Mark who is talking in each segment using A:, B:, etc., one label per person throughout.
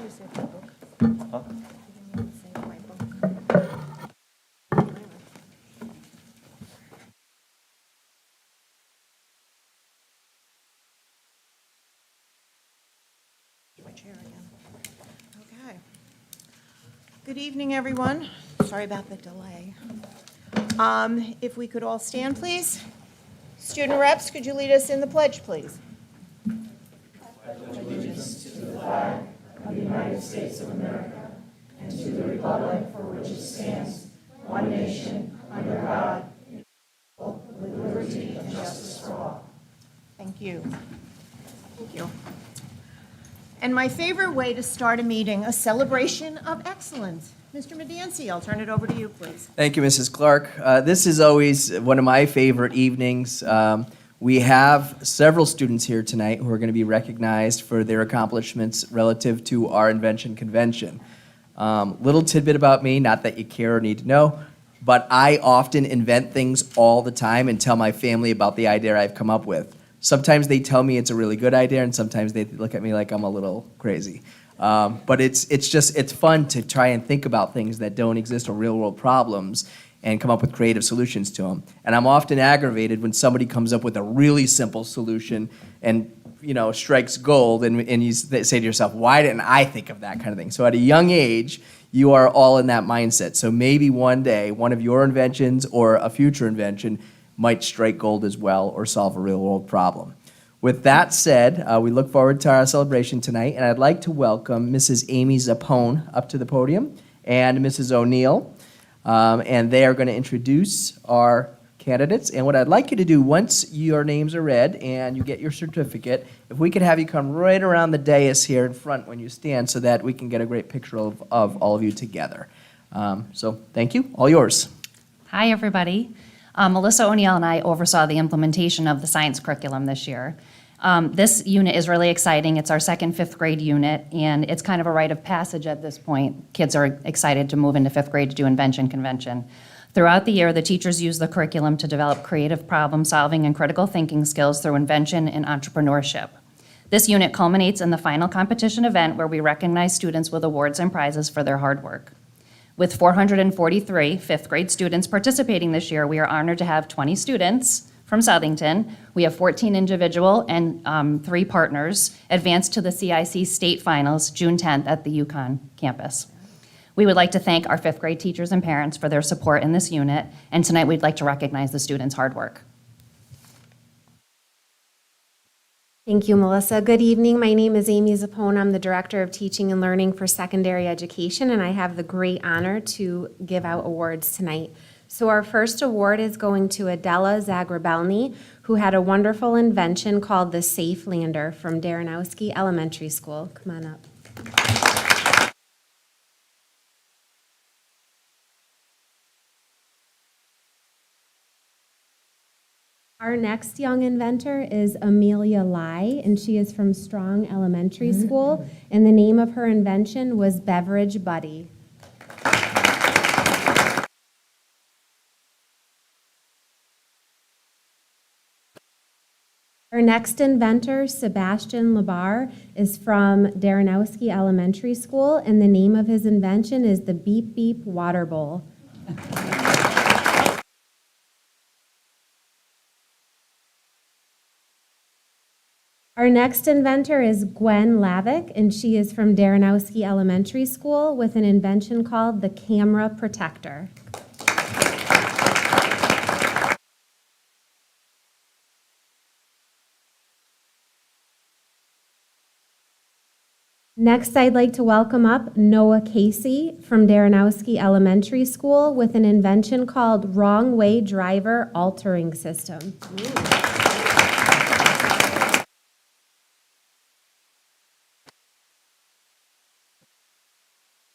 A: My chair again. Okay. Good evening, everyone. Sorry about the delay. If we could all stand, please. Student reps, could you lead us in the pledge, please? Thank you. Thank you. And my favorite way to start a meeting, a celebration of excellence. Mr. Medancy, I'll turn it over to you, please.
B: Thank you, Mrs. Clark. This is always one of my favorite evenings. We have several students here tonight who are going to be recognized for their accomplishments relative to our invention convention. Little tidbit about me, not that you care or need to know, but I often invent things all the time and tell my family about the idea I've come up with. Sometimes they tell me it's a really good idea, and sometimes they look at me like I'm a little crazy. But it's fun to try and think about things that don't exist or real-world problems and come up with creative solutions to them. And I'm often aggravated when somebody comes up with a really simple solution and strikes gold, and you say to yourself, why didn't I think of that kind of thing? So at a young age, you are all in that mindset. So maybe one day, one of your inventions or a future invention might strike gold as well or solve a real-world problem. With that said, we look forward to our celebration tonight, and I'd like to welcome Mrs. Amy Zappone up to the podium and Mrs. O'Neill, and they are going to introduce our candidates. And what I'd like you to do, once your names are read and you get your certificate, if we could have you come right around the dais here in front when you stand so that we can get a great picture of all of you together. So thank you, all yours.
C: Hi, everybody. Melissa O'Neill and I oversaw the implementation of the science curriculum this year. This unit is really exciting. It's our second fifth grade unit, and it's kind of a rite of passage at this point. Kids are excited to move into fifth grade to do invention convention. Throughout the year, the teachers use the curriculum to develop creative problem solving and critical thinking skills through invention and entrepreneurship. This unit culminates in the final competition event where we recognize students with awards and prizes for their hard work. With 443 fifth grade students participating this year, we are honored to have 20 students from Southington. We have 14 individual and 3 partners advance to the CIC State Finals June 10th at the Yukon campus. We would like to thank our fifth grade teachers and parents for their support in this unit, and tonight we'd like to recognize the students' hard work.
D: Thank you, Melissa. Good evening. My name is Amy Zappone. I'm the Director of Teaching and Learning for Secondary Education, and I have the great honor to give out awards tonight. So our first award is going to Adela Zagrabelny, who had a wonderful invention called the Safe Lander from Daranowski Elementary School. Come on up. Our next young inventor is Amelia Lai, and she is from Strong Elementary School, and the name of her invention was Beverage Buddy. Our next inventor, Sebastian Labar, is from Daranowski Elementary School, and the name of his invention is the Beep Beep Water Bowl. Our next inventor is Gwen Lavick, and she is from Daranowski Elementary School with an invention called the Camera Protector. Next, I'd like to welcome up Noah Casey from Daranowski Elementary School with an invention called Wrong Way Driver Altering System.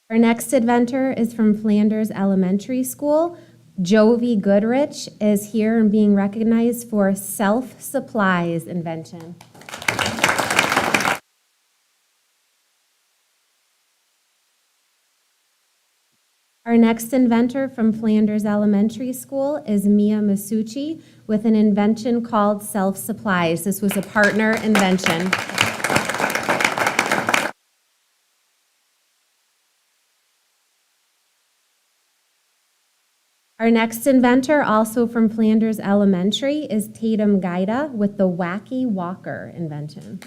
D: Our next inventor is from Flanders Elementary School. Jovi Goodrich is here and being recognized for self-supplies invention. Our next inventor from Flanders Elementary School is Mia Masucci with an invention called self-supplies. This was a partner invention. Our next inventor, also from Flanders Elementary, is Tatum Gaida with the Wacky Walker invention.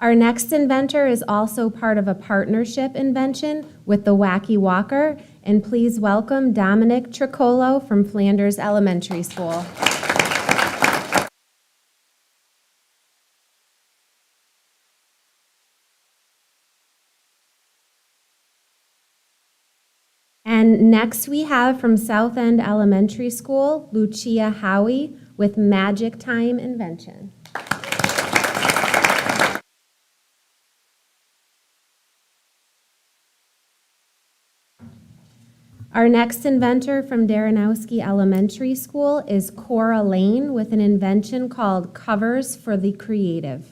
D: Our next inventor is also part of a partnership invention with the Wacky Walker, and please welcome Dominic Tricolo from Flanders Elementary School. And next we have from South End Elementary School, Lucia Howie with Magic Time invention. Our next inventor from Daranowski Elementary School is Cora Lane with an invention called Covers for the Creative.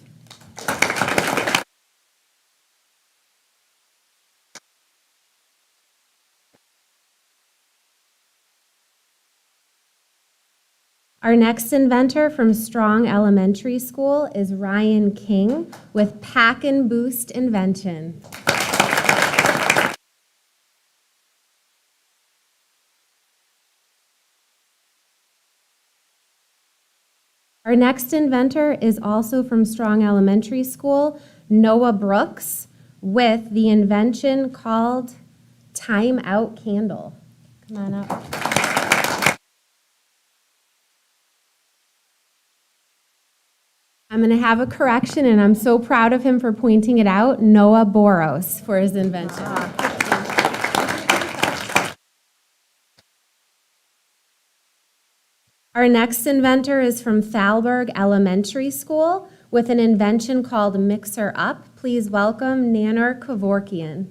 D: Our next inventor from Strong Elementary School is Ryan King with Pack and Boost invention. Our next inventor is also from Strong Elementary School, Noah Brooks, with the invention called Time Out Candle. Come on up. I'm going to have a correction, and I'm so proud of him for pointing it out, Noah Boros for his invention. Our next inventor is from Thalberg Elementary School with an invention called Mixer Up. Please welcome Nanner Kevorkian.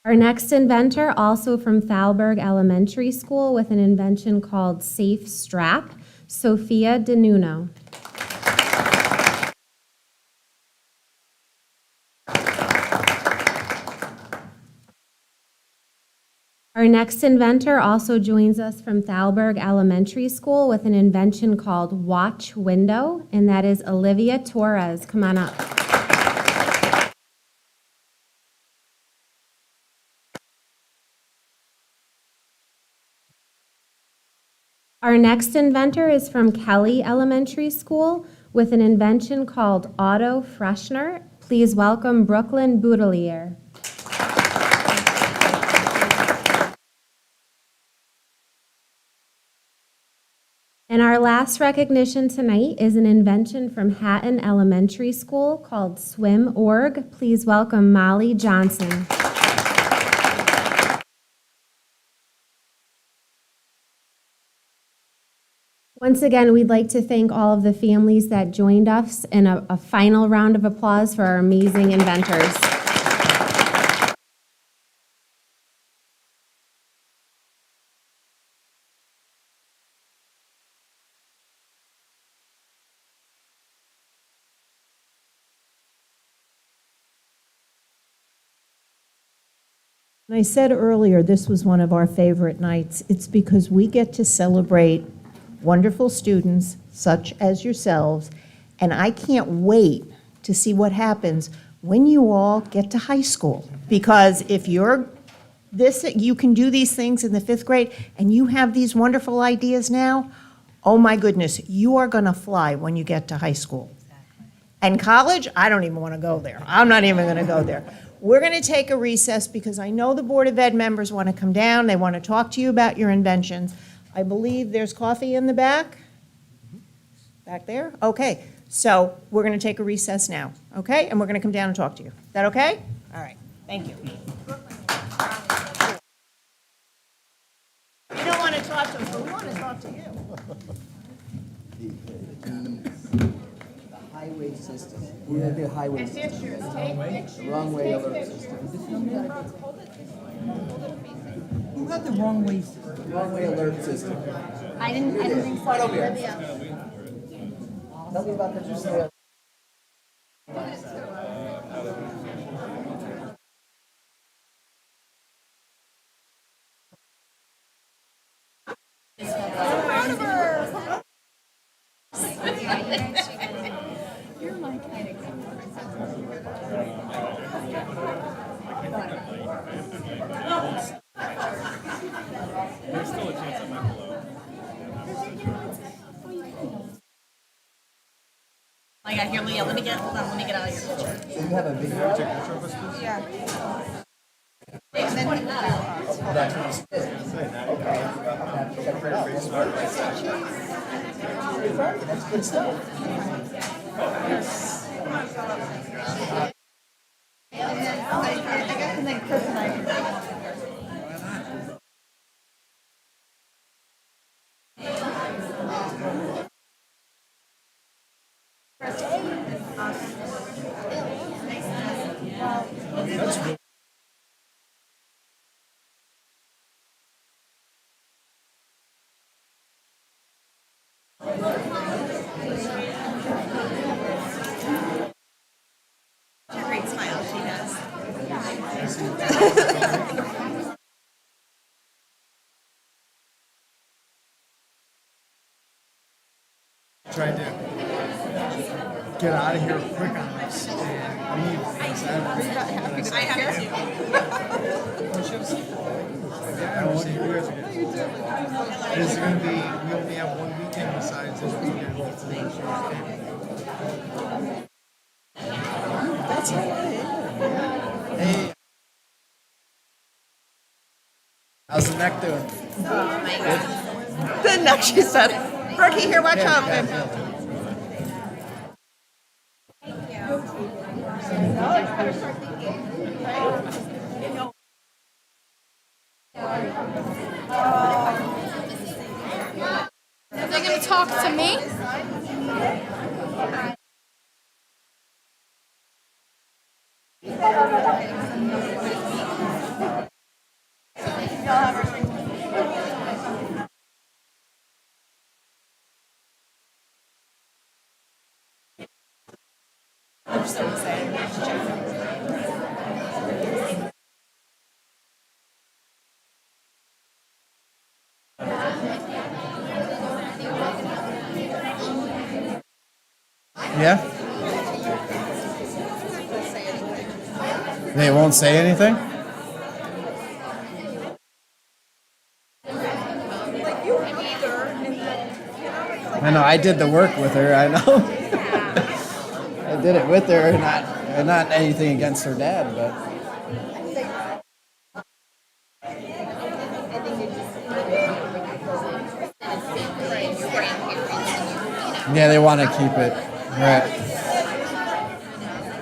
D: Our next inventor, also from Thalberg Elementary School with an invention called Safe Strap, Sophia DeNuno. Our next inventor also joins us from Thalberg Elementary School with an invention called Watch Window, and that is Olivia Torres. Come on up. Our next inventor is from Kelly Elementary School with an invention called Auto Freshener. Please welcome Brooklyn Boudelier. And our last recognition tonight is an invention from Hatton Elementary School called Swim Org. Please welcome Molly Johnson. Once again, we'd like to thank all of the families that joined us, and a final round of applause for our amazing inventors.
E: And I said earlier, this was one of our favorite nights. It's because we get to celebrate wonderful students such as yourselves, and I can't wait to see what happens when you all get to high school. Because if you're this, you can do these things in the 5th grade, and you have these wonderful ideas now, oh my goodness, you are gonna fly when you get to high school. And college, I don't even want to go there. I'm not even going to go there. We're going to take a recess because I know the Board of Ed members want to come down. They want to talk to you about your inventions. I believe there's coffee in the back? Back there? Okay. So we're going to take a recess now, okay? And we're going to come down and talk to you. Is that okay? All right. Thank you. You don't want to talk to us, but we want to talk to you.
B: Highway system. We have the highway system.
E: Pictures, take pictures.
B: Wrong way alert system.
F: Who had the wrong way?
B: Wrong way alert system.
C: I didn't think so.
B: Right over here. Tell me about the just there.
G: I got here, Leah. Let me get out of here.
B: You have a video? That's good stuff.
G: Great smile she has.
H: Tried to get out of here quick on this and leave.
G: I have to.
H: I want you guys to get. This is going to be, we only have one weekend besides this weekend. Hey. How's the neck doing?
A: The neck, she said. Brookie, here, watch out.
I: Are they going to talk to me?
H: Yeah? They won't say anything? I know, I did the work with her, I know. I did it with her, not anything against her dad, but. Yeah, they want to keep it. Right.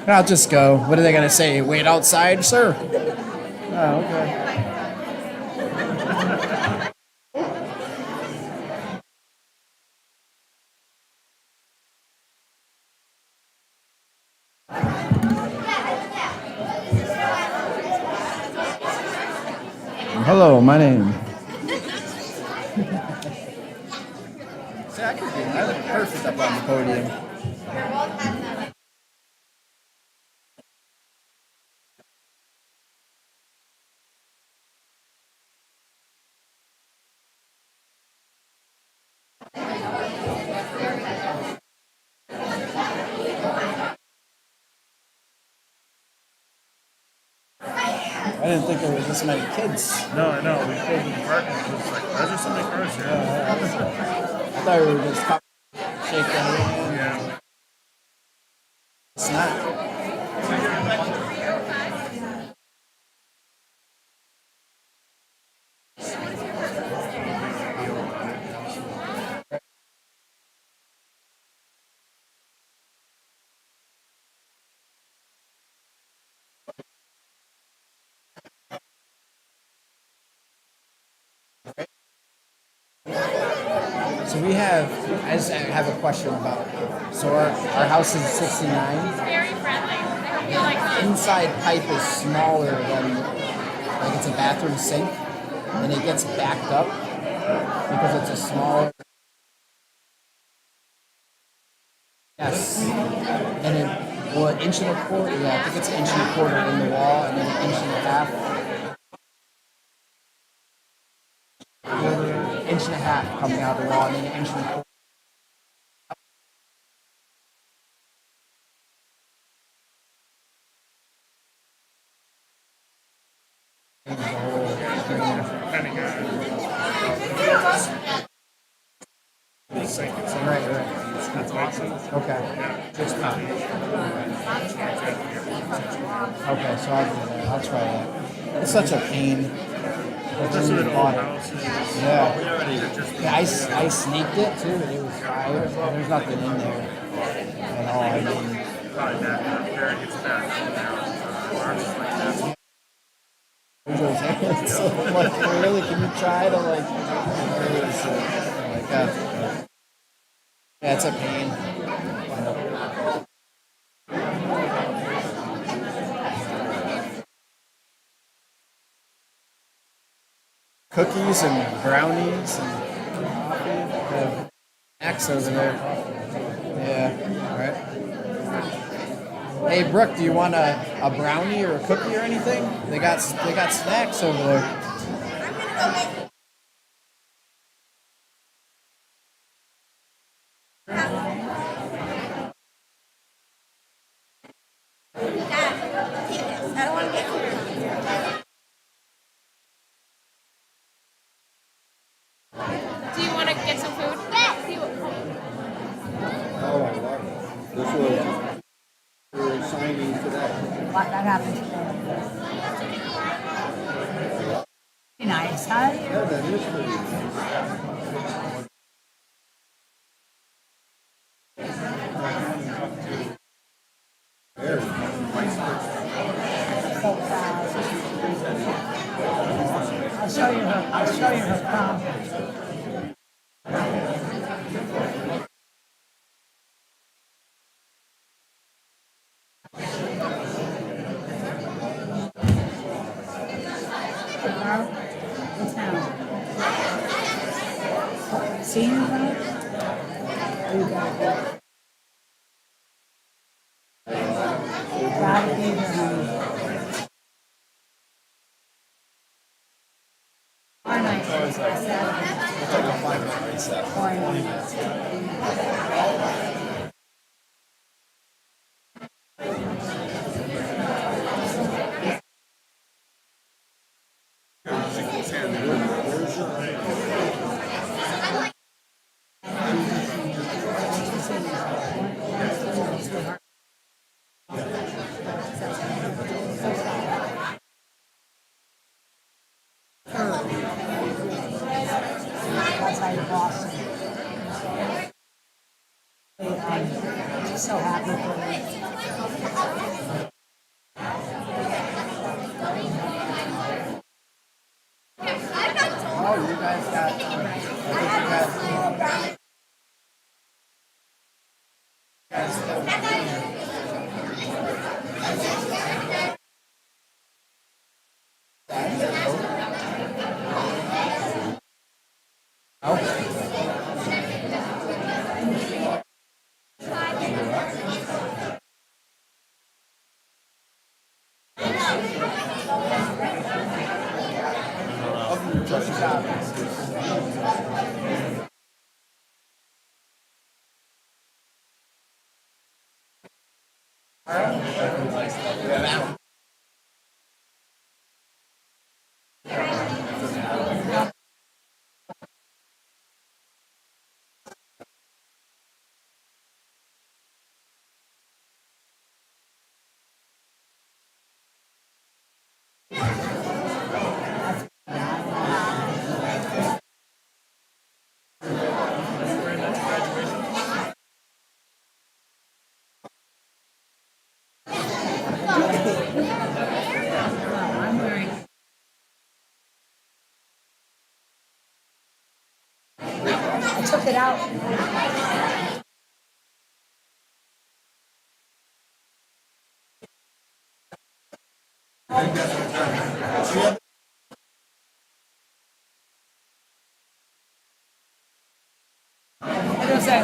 H: I'll just go. What are they going to say? Wait outside, sir? Oh, okay. Hello, my name. See, I look perfect up on the podium. I didn't think there was this many kids.
J: No, I know. We pulled in the parking. It was like, why is there so many cars here?
H: I thought we were just shaking hand.
J: Yeah.
H: It's not. So we have, I just have a question about, so our house is 69.
I: Very friendly. I hope you like them.
H: Inside pipe is smaller than, like it's a bathroom sink, and it gets backed up because it's a smaller. Yes. And then, well, an inch and a quarter, yeah, I think it's an inch and a quarter in the wall, and then an inch and a half. Inch and a half coming out of the wall, and then an inch and a quarter.
J: Depending on.
H: Right.
J: That's awesome.
H: Okay. Just not. Okay, so I'll try that. It's such a pain.
J: Especially with old houses.
H: Yeah.
J: Just
H: Yeah, I sneaked it too, and it was fire. There's nothing in there at all. I mean,
J: probably back up there. It gets back up there. Ours is like that.
H: so I'm like, really, can you try to like, yeah, it's a pain. Cookies and brownies and coffee. Snacks over there. Yeah, all right. Hey, Brooke, do you want a brownie or a cookie or anything? They got snacks over there.
G: I don't want to get
I: Do you want to get some food?
K: Oh, I love it. This was we're signing today.
F: That happened today. Nice, huh?
K: Yeah, that is pretty. Very
F: I'll show you her prom. See you, Rob? You got it. Gotta be there, honey. Or night. Or night. Outside of Boston. Just so happy for me.
H: Oh, you guys got.
F: I'm wearing. I took it out. What is that?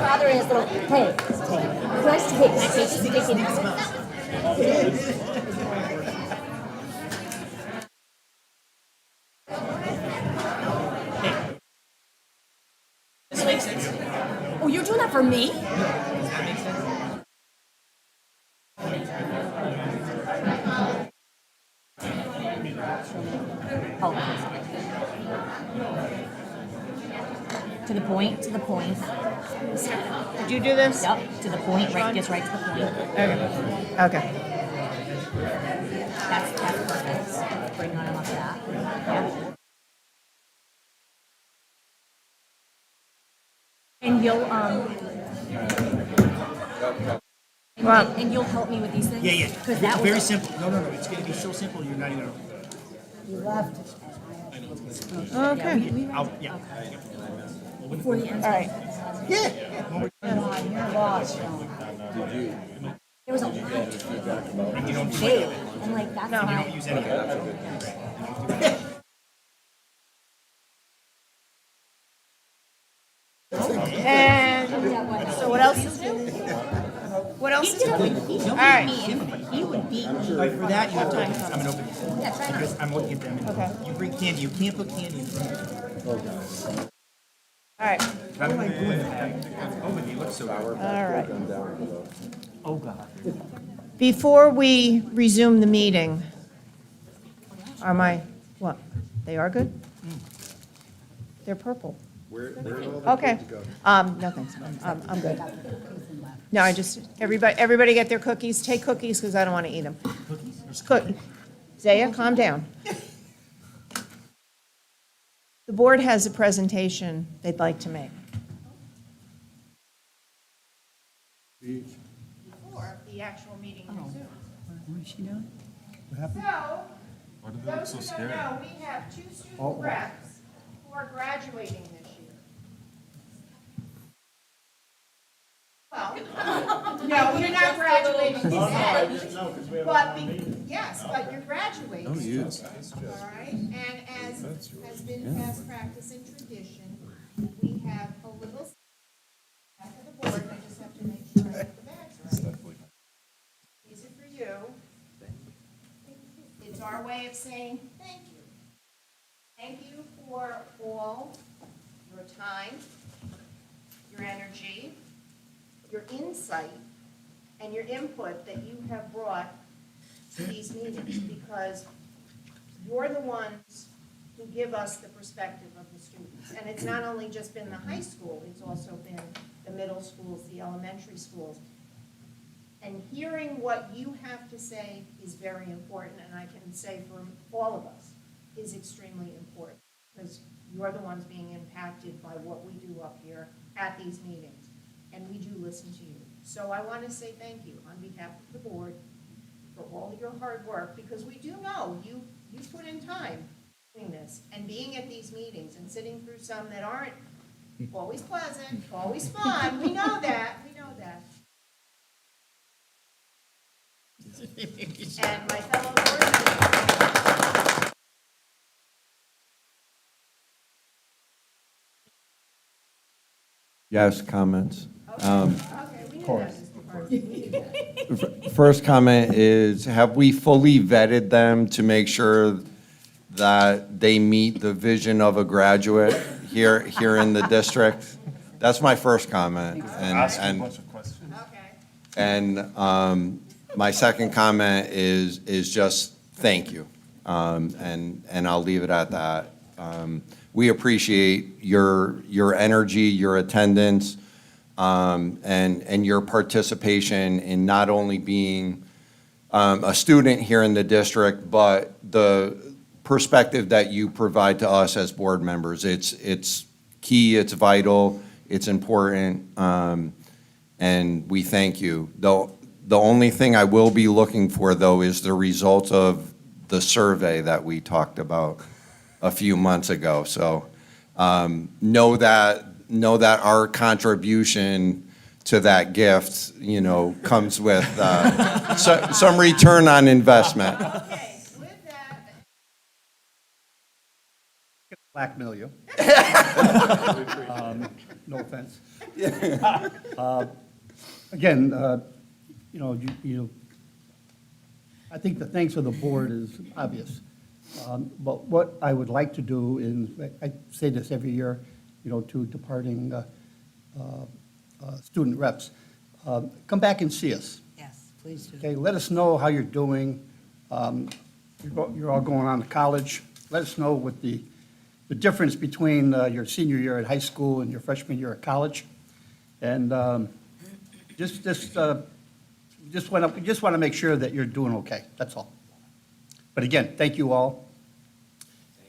F: Father and his little, hey, nice cakes.
G: This makes sense. Oh, you're doing that for me? To the point, to the point.
A: Did you do this?
G: Yep, to the point, right, just right to the point.
A: Okay.
G: That's perfect. Bring on up that. Yeah. And you'll,
A: Well,
G: and you'll help me with these things?
J: Yeah, yeah.
G: Because that
J: Very
G: was,
J: simple. No, it's gonna be so simple, you're not even,
F: You left.
A: okay.
J: yeah.
G: before the end.
A: All right.
F: Come on, you're lost, Sean.
G: There was a lot of big, and like, that's my.
J: Use any
A: And so what else is new? What else is new? All right.
G: He would beat me.
J: For that, you have to, I'm gonna open it.
G: Yeah, try not.
J: Because I'm looking at them. and
A: Okay.
J: You bring candy, you can't put candy in front of them.
A: All right.
J: How do I do it? Oh, but you look so good.
A: All right.
J: Oh, God.
A: Before we resume the meeting, are my, what? They are good? They're purple. Okay. No, thanks. I'm good. No, I just, everybody get their cookies. Take cookies because I don't want to eat them. Cookies? Zaya, calm down. The board has a presentation they'd like to make. Before the actual meeting resumes.
F: What is she doing?
A: So, those who don't know, we have two student reps who are graduating this year. Well, no, you're not graduating today. Yes, but you're graduating. Oh, yes. All right, and as has been past practice and tradition, we have a little back of the board, and I just have to make sure I have the bags right. These are for you. It's our way of saying thank you. Thank you for all your time, your energy, your insight, and your input that you have brought to these meetings, because you're the ones who give us the perspective of the students. And it's not only just been the high school, it's also been the middle schools, the elementary schools. And hearing what you have to say is very important, and I can say for all of us, is extremely important, because you're the ones being impacted by what we do up here at these meetings, and we do listen to you. So I want to say thank you on behalf of the board for all your hard work, because we do know you put in time doing this, and being at these meetings, and sitting through some that aren't always pleasant, always fun, we know that. And my fellow board members.
K: Yes, comments.
A: Okay, we knew that, Mr. Parson.
K: First comment is, have we fully vetted them to make sure that they meet the vision of a graduate here in the district? That's my first comment. And my second comment is just thank you. And I'll leave it at that. We appreciate your energy, your attendance, and your participation in not only being a student here in the district, but the perspective that you provide to us as board members. It's key, it's vital, it's important, and we thank you. The only thing I will be looking for, though, is the result of the survey that we talked about a few months ago. So know that our contribution to that gift, comes with some return on investment.
A: Okay, with that,
J: Blackmail you. No offense. Again, I think the thanks of the board is obvious. But what I would like to do is, I say this every year, to departing student reps, come back and see us.
F: Yes, please do.
J: Okay, let us know how you're doing. You're all going on to college. Let us know what the difference between your senior year at high school and your freshman year at college. And just want to make sure that you're doing okay, that's all. But again, thank you all.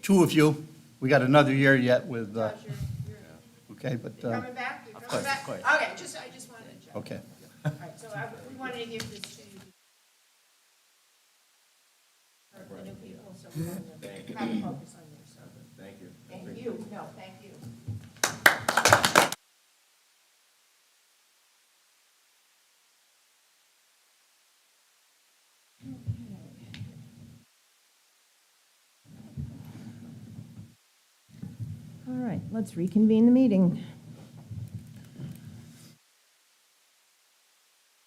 J: Two of you, we got another year yet with, okay, but,
A: you coming back? You coming back? Okay, I just wanted to check.
J: okay.
A: All right, so we wanted to give this to you. For the new people, so we wanted to have a focus on you, so.
K: Thank you.
A: Thank you, no, thank you.
E: All right, let's reconvene the meeting.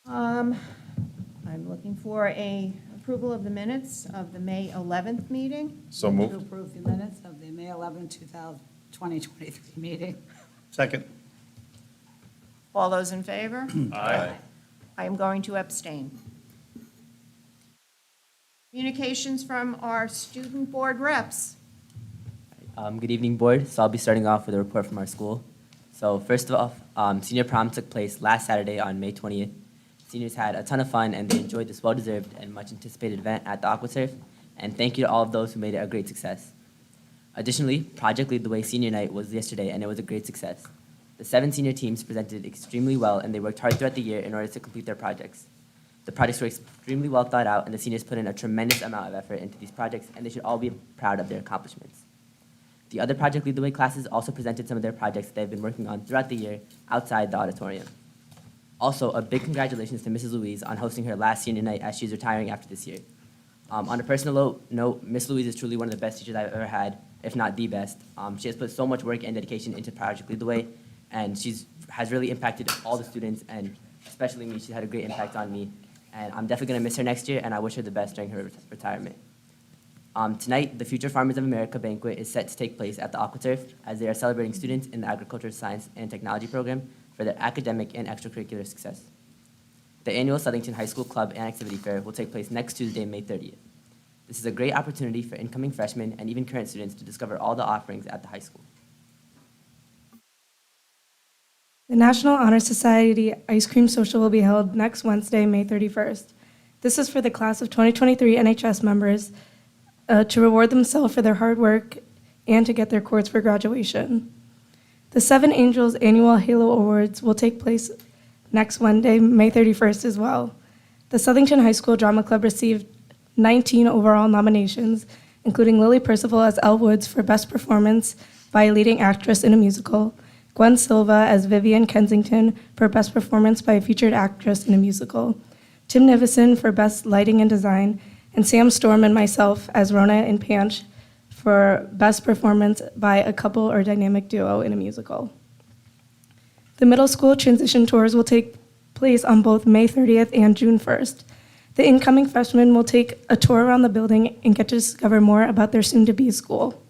E: I'm looking for a approval of the minutes of the May 11th meeting.
J: So
F: To approve the minutes of the May 11, 2023 meeting.
J: Second.
A: All those in favor?
K: Aye.
A: I am going to abstain. Communications from our student board reps.
L: Good evening, board. So I'll be starting off with a report from our school. So first of all, senior prom took place last Saturday on May 20th. Seniors had a ton of fun and they enjoyed this well-deserved and much anticipated event at the AquaSurf. And thank you to all of those who made it a great success. Additionally, Project Lead the Way Senior Night was yesterday and it was a great success. The 7 senior teams presented extremely well and they worked hard throughout the year in order to complete their projects. The projects were extremely well thought out and the seniors put in a tremendous amount of effort into these projects and they should all be proud of their accomplishments. The other Project Lead the Way classes also presented some of their projects that they've been working on throughout the year outside the auditorium. Also, a big congratulations to Mrs. Louise on hosting her last senior night as she's retiring after this year. On a personal note, Miss Louise is truly one of the best teachers I've ever had, if not the best. She has put so much work and dedication into Project Lead the Way, and has really impacted all the students, and especially me. She's had a great impact on me, and I'm definitely going to miss her next year, and I wish her the best during her retirement. Tonight, the Future Farmers of America banquet is set to take place at the AquaSurf as they are celebrating students in the Agriculture, Science, and Technology program for their academic and extracurricular success. The annual Southington High School Club and Activity Fair will take place next Tuesday, May 30th. This is a great opportunity for incoming freshmen and even current students to discover all the offerings at the high school.
M: The National Honor Society Ice Cream Social will be held next Wednesday, May 31st. This is for the class of 2023 NHS members to reward themselves for their hard work and to get their cords for graduation. The Seven Angels Annual Halo Awards will take place next Wednesday, May 31st as well. The Southington High School Drama Club received 19 overall nominations, including Lily Percival as Elle Woods for Best Performance by a Leading Actress in a Musical, Gwen Silva as Vivian Kensington for Best Performance by a Featured Actress in a Musical, Tim Nivison for Best Lighting and Design, and Sam Storm and myself as Rona and Panch for Best Performance by a Couple or Dynamic Duo in a Musical. The middle school transition tours will take place on both May 30th and June 1st. The incoming freshmen will take a tour around the building and get to discover more about their soon-to-be school.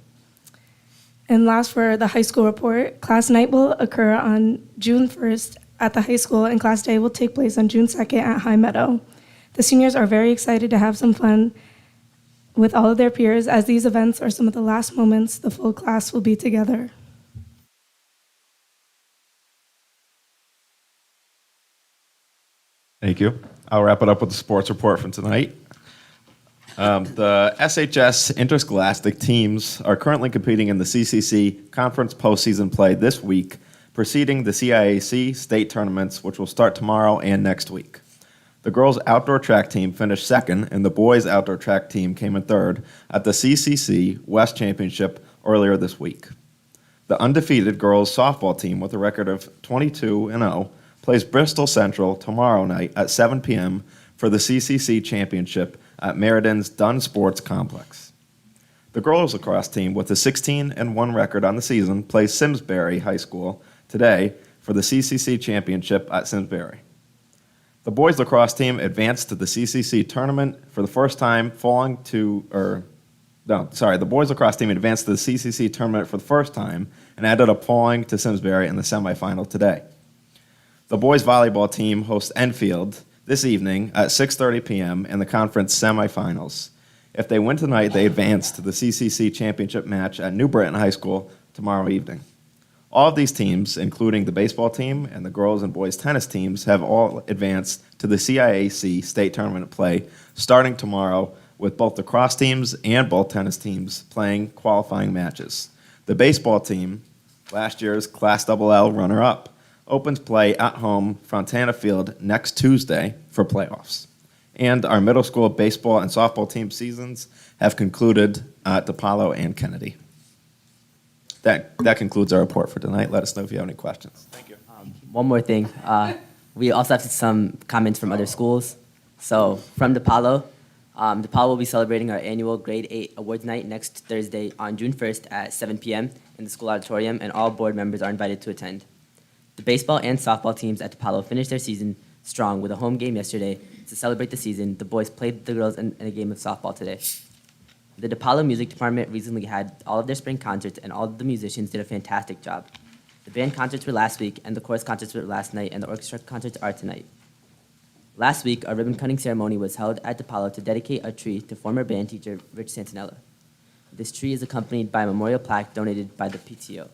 M: And last, for the high school report, class night will occur on June 1st at the high school, and class day will take place on June 2nd at High Meadow. The seniors are very excited to have some fun with all of their peers, as these events are some of the last moments the full class will be together.
N: Thank you. I'll wrap it up with the sports report from tonight. The SHS interscholastic teams are currently competing in the CCC Conference postseason play this week, preceding the CIAC state tournaments, which will start tomorrow and next week. The girls' outdoor track team finished second, and the boys' outdoor track team came in third at the CCC West Championship earlier this week. The undefeated girls' softball team, with a record of 22-0, plays Bristol Central tomorrow night at 7 p.m. for the CCC Championship at Meriden Dunn Sports Complex. The girls' lacrosse team, with a 16-1 record on the season, plays Simsbury High School today for the CCC Championship at Simsbury. The boys' lacrosse team advanced to the CCC tournament for the first time, the boys' lacrosse team advanced to the CCC tournament for the first time and ended up falling to Simsbury in the semifinal today. The boys' volleyball team hosts Enfield this evening at 6:30 p.m. in the conference semifinals. If they win tonight, they advance to the CCC championship match at New Britain High School tomorrow evening. All of these teams, including the baseball team and the girls and boys tennis teams, have all advanced to the CIAC state tournament play starting tomorrow, with both the cross teams and both tennis teams playing qualifying matches. The baseball team, last year's Class LL runner-up, opens play at home Fontana Field next Tuesday for playoffs. And our middle school baseball and softball team seasons have concluded at DePaulo and Kennedy. That concludes our report for tonight. Let us know if you have any questions. Thank you.
L: One more thing. We also have some comments from other schools. So from DePaulo, DePaulo will be celebrating our annual Grade 8 Awards Night next Thursday on June 1st at 7 p.m. in the school auditorium, and all board members are invited to attend. The baseball and softball teams at DePaulo finished their season strong with a home game yesterday. To celebrate the season, the boys played the girls in a game of softball today. The DePaulo Music Department recently had all of their spring concerts, and all of the musicians did a fantastic job. The band concerts were last week, and the chorus concerts were last night, and the orchestra concerts are tonight. Last week, a ribbon-cutting ceremony was held at DePaulo to dedicate a tree to former band teacher Rich Santinella. This tree is accompanied by a memorial plaque donated by the PTO.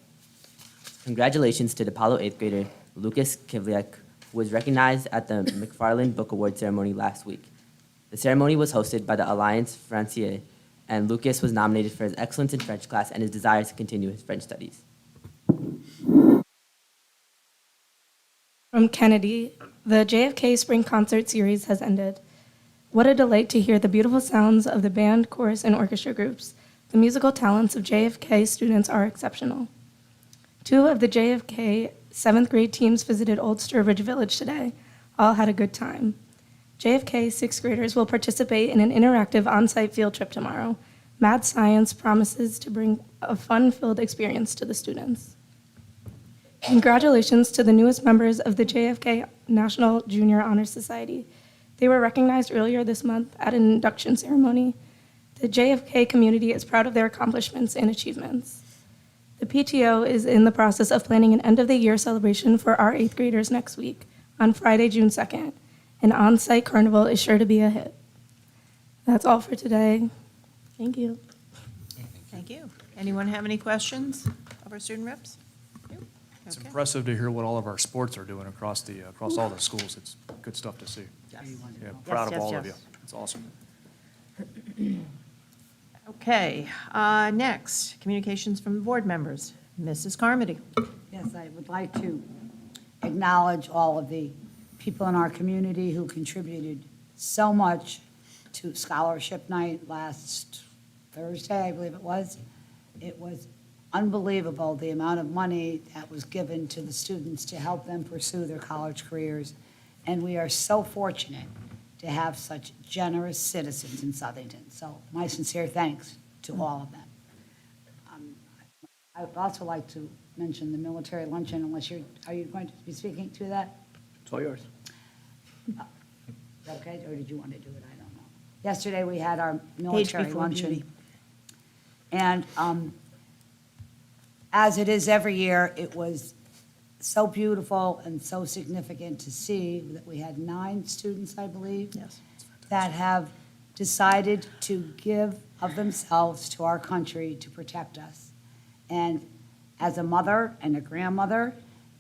L: Congratulations to DePaulo 8th grader Lucas Kivliak, who was recognized at the McFarland Book Award ceremony last week. The ceremony was hosted by the Alliance Française, and Lucas was nominated for his excellence in French class and his desire to continue his French studies.
M: From Kennedy, the JFK Spring Concert Series has ended. What a delight to hear the beautiful sounds of the band, chorus, and orchestra groups. The musical talents of JFK students are exceptional. 2 of the JFK 7th grade teams visited Old Sturbridge Village today. All had a good time. JFK 6th graders will participate in an interactive on-site field trip tomorrow. Mad Science promises to bring a fun-filled experience to the students. Congratulations to the newest members of the JFK National Junior Honor Society. They were recognized earlier this month at an induction ceremony. The JFK community is proud of their accomplishments and achievements. The PTO is in the process of planning an end-of-the-year celebration for our 8th graders next week, on Friday, June 2nd. An on-site carnival is sure to be a hit. That's all for today. Thank you.
A: Thank you. Anyone have any questions of our student reps?
O: It's
A: Okay.
O: impressive to hear what all of our sports are doing across all the schools. It's good stuff to see.
A: Yes.
O: Yeah, proud
A: Yes,
O: of all of you.
A: yes.
O: It's awesome.
A: Okay, next, communications from the board members. Mrs. Carmody.
F: Yes, I would like to acknowledge all of the people in our community who contributed so much to Scholarship Night last Thursday, I believe it was. It was unbelievable, the amount of money that was given to the students to help them pursue their college careers. And we are so fortunate to have such generous citizens in Southington. So my sincere thanks to all of them. I would also like to mention the military luncheon, are you going to be speaking to that?
O: It's all yours.
F: Okay, or did you want to do it? I don't know. Yesterday, we had our military
A: before
F: luncheon.
A: beauty.
F: And as it is every year, it was so beautiful and so significant to see that we had 9 students, I believe,
A: Yes.
F: that have decided to give of themselves to our country to protect us. And as a mother and a grandmother,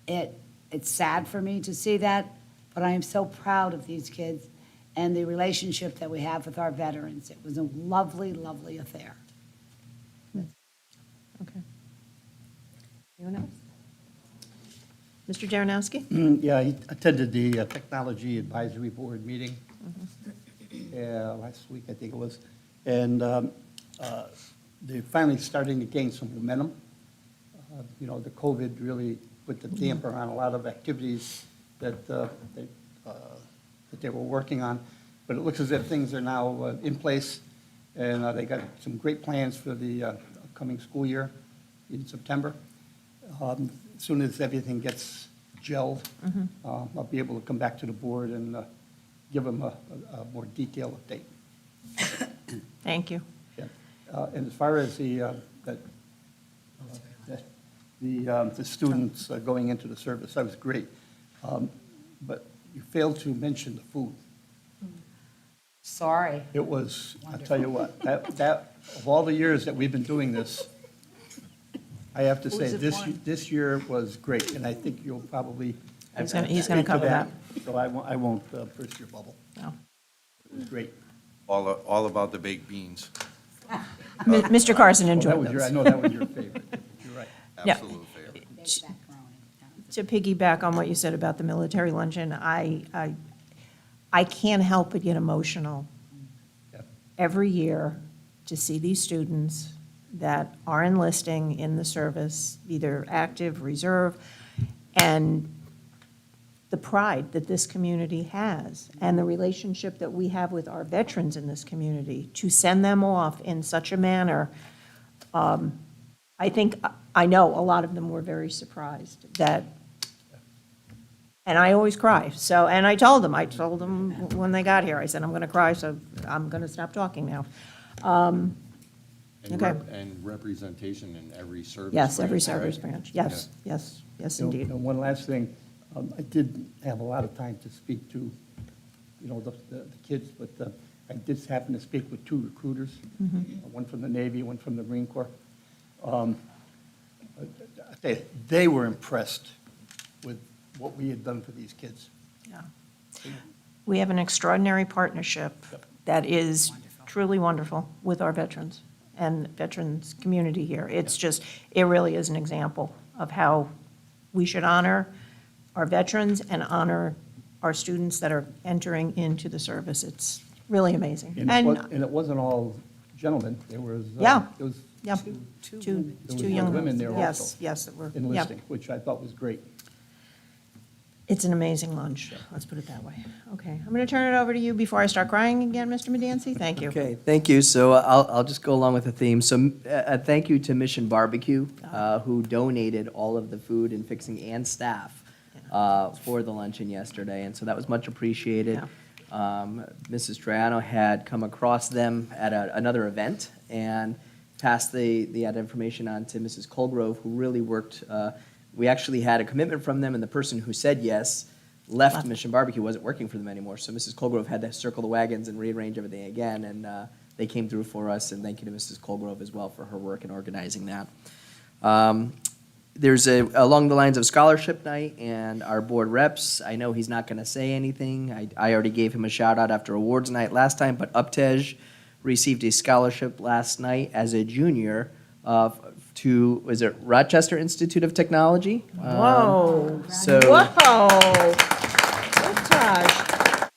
F: it's sad for me to see that, but I am so proud of these kids. and the relationship that we have with our veterans. It was a lovely, lovely affair.
A: Okay. Anyone else? Mr. Jaranowski?
J: Yeah, I attended the Technology Advisory Board meeting last week, I think it was. And they're finally starting to gain some momentum. You know, the COVID really put the damper on a lot of activities that they were working on. But it looks as if things are now in place, and they got some great plans for the upcoming school year in September. As soon as everything gets gelled, I'll be able to come back to the board and give them a more detailed update.
A: Thank you.
J: Yeah. And as far as the students going into the service, that was great. But you failed to mention the food.
F: Sorry.
J: It was, I'll tell you what, that, of all the years that we've been doing this, I have to say, this year was great, and I think you'll probably.
A: He's gonna
J: speak to
A: cover that.
J: So I won't burst your bubble.
A: No.
J: It was great.
K: All about the baked beans.
A: Mr. Carson
J: Well,
A: enjoyed those.
J: I know that was your favorite. You're right.
A: Yeah.
K: Absolute favorite.
A: To piggyback on what you said about the military luncheon, I can't help but get emotional
J: Yep.
A: every year to see these students that are enlisting in the service, either active, reserve, and the pride that this community has and the relationship that we have with our veterans in this community, to send them off in such a manner, I know a lot of them were very surprised that, and I always cry. So, and I told them when they got here, I said, I'm going to cry, so I'm going to stop talking now. Okay.
K: And representation in every service.
A: Yes, every
K: branch,
A: service
K: right?
A: branch. Yes, yes, yes,
J: You know,
A: indeed.
J: and one last thing, I didn't have a lot of time to speak to, you know, the kids, but I did happen to speak with 2 recruiters, one from the Navy, one from the Marine Corps. They were impressed with what we had done for these kids.
A: Yeah. We have an extraordinary partnership that is truly wonderful with our veterans and veterans community here. It's just, it really is an example of how we should honor our veterans and honor our students that are entering into the service. It's really amazing.
J: And it wasn't all gentlemen, there was.
A: Yeah.
J: There was
A: Yeah,
J: two
A: two
J: there
A: young
J: were women there
A: Yes,
J: also.
A: yes, that were, yeah.
J: Enlisting, which I thought was great.
A: It's an amazing lunch, let's put it that way. Okay, I'm going to turn it over to you before I start crying again, Mr. Medancy. Thank you.
B: Okay, thank you. So I'll just go along with the theme. So thank you to Mission Barbecue, who donated all of the food and fixing and staff for the luncheon yesterday, and so that was much appreciated. Mrs. Triano had come across them at another event and passed that information on to Mrs. Colgrove, who really worked. We actually had a commitment from them, and the person who said yes left Mission Barbecue, wasn't working for them anymore. So Mrs. Colgrove had to circle the wagons and rearrange everything again, and they came through for us, and thank you to Mrs. Colgrove as well for her work in organizing that. There's along the lines of scholarship night and our board reps, I know he's not going to say anything. I already gave him a shout out after awards night last time, but Uptej received a scholarship last night as a junior to, was it Rochester Institute of Technology?
A: Whoa.
B: So
A: Whoa. Gosh.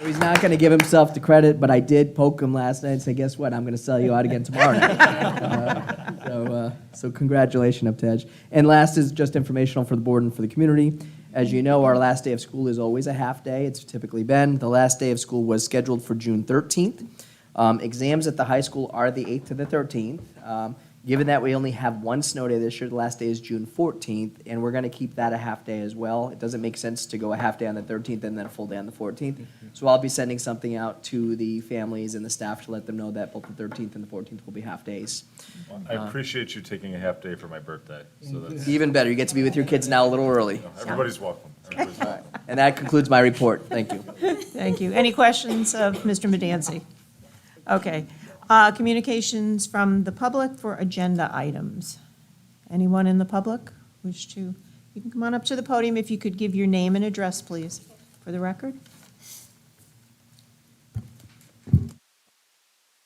B: he's not going to give himself the credit, but I did poke him last night and say, guess what, I'm going to sell you out again tomorrow night. So congratulations, Uptej. And last is just informational for the board and for the community. As you know, our last day of school is always a half day. It's typically been. The last day of school was scheduled for June 13th. Exams at the high school are the 8th to the 13th. Given that we only have one snow day this year, the last day is June 14th, and we're going to keep that a half day as well. It doesn't make sense to go a half day on the 13th and then a full day on the 14th. So I'll be sending something out to the families and the staff to let them know that both the 13th and the 14th will be half days.
P: Well, I appreciate you taking a half day for my birthday. So that's
B: Even better, you get to be with your kids now a little early.
P: everybody's welcome. Everybody's welcome.
B: And that concludes my report. Thank you.
A: Thank you. Any questions of Mr. Medancy? Okay. Communications from the public for agenda items. Anyone in the public wish to, you can come on up to the podium if you could give your name and address, please, for the record.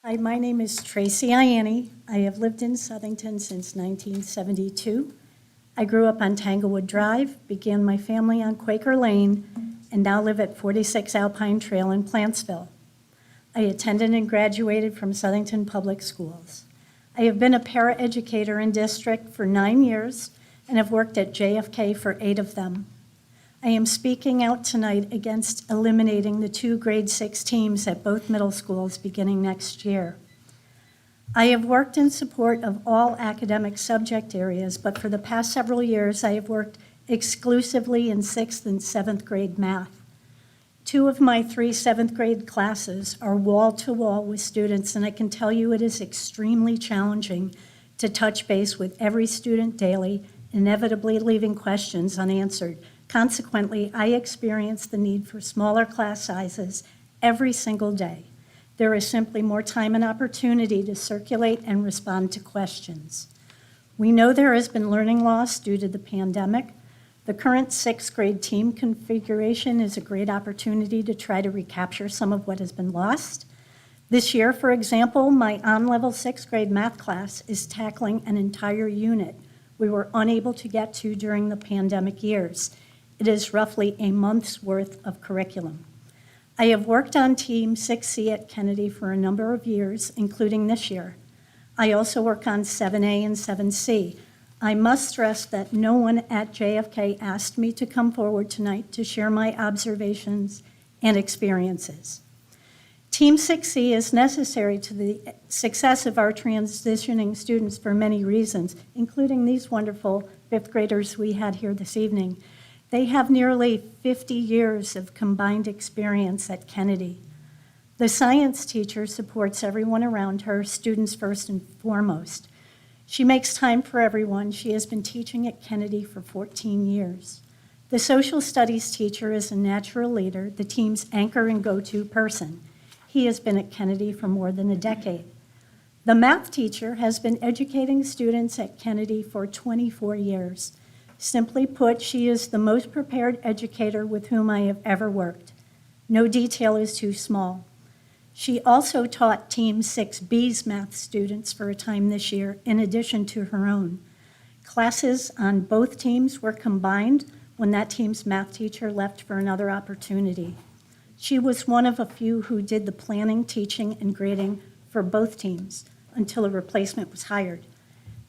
Q: Hi, my name is Tracy Ianni. I have lived in Southington since 1972. I grew up on Tanglewood Drive, began my family on Quaker Lane, and now live at 46 Alpine Trail in Plantsville. I attended and graduated from Southington Public Schools. I have been a paraeducator in district for 9 years and have worked at JFK for 8 of them. I am speaking out tonight against eliminating the 2 grade 6 teams at both middle schools beginning next year. I have worked in support of all academic subject areas, but for the past several years, I have worked exclusively in 6th and 7th grade math. 2 of my 3 7th grade classes are wall-to-wall with students, and I can tell you it is extremely challenging to touch base with every student daily, inevitably leaving questions unanswered. Consequently, I experience the need for smaller class sizes every single day. There is simply more time and opportunity to circulate and respond to questions. We know there has been learning loss due to the pandemic. The current 6th grade team configuration is a great opportunity to try to recapture some of what has been lost. This year, for example, my on-level 6th grade math class is tackling an entire unit we were unable to get to during the pandemic years. It is roughly a month's worth of curriculum. I have worked on Team 6C at Kennedy for a number of years, including this year. I also work on 7A and 7C. I must stress that no one at JFK asked me to come forward tonight to share my observations and experiences. Team 6C is necessary to the success of our transitioning students for many reasons, including these wonderful 5th graders we had here this evening. They have nearly 50 years of combined experience at Kennedy. The science teacher supports everyone around her, students first and foremost. She makes time for everyone. She has been teaching at Kennedy for 14 years. The social studies teacher is a natural leader, the team's anchor and go-to person. He has been at Kennedy for more than a decade. The math teacher has been educating students at Kennedy for 24 years. Simply put, she is the most prepared educator with whom I have ever worked. No detail is too small. She also taught Team 6B's math students for a time this year, in addition to her own. Classes on both teams were combined when that team's math teacher left for another opportunity. She was one of a few who did the planning, teaching, and grading for both teams until a replacement was hired.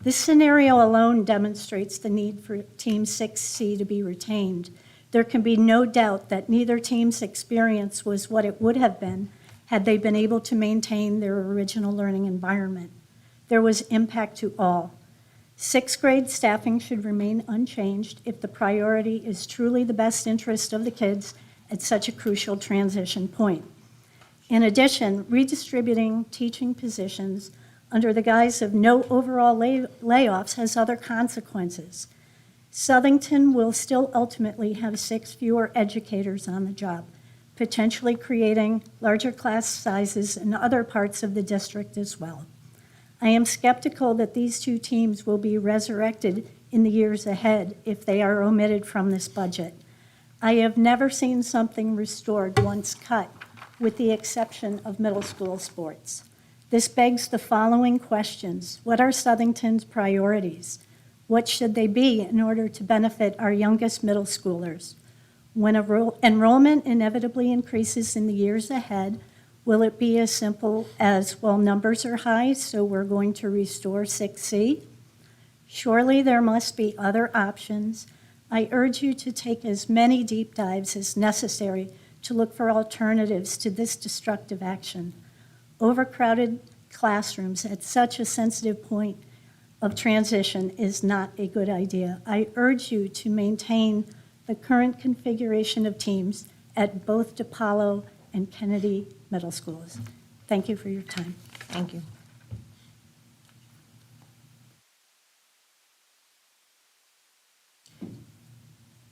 Q: This scenario alone demonstrates the need for Team 6C to be retained. There can be no doubt that neither team's experience was what it would have been had they been able to maintain their original learning environment. There was impact to all. 6th grade staffing should remain unchanged if the priority is truly the best interest of the kids at such a crucial transition point. In addition, redistributing teaching positions under the guise of no overall layoffs has other consequences. Southington will still ultimately have 6 fewer educators on the job, potentially creating larger class sizes in other parts of the district as well. I am skeptical that these 2 teams will be resurrected in the years ahead if they are omitted from this budget. I have never seen something restored once cut, with the exception of middle school sports. This begs the following questions. What are Southington's priorities? What should they be in order to benefit our youngest middle schoolers? When enrollment inevitably increases in the years ahead, will it be as simple as, well, numbers are high, so we're going to restore 6C? Surely there must be other options. I urge you to take as many deep dives as necessary to look for alternatives to this destructive action. Overcrowded classrooms at such a sensitive point of transition is not a good idea. I urge you to maintain the current configuration of teams at both DePaulo and Kennedy Middle Schools. Thank you for your time.
A: Thank you.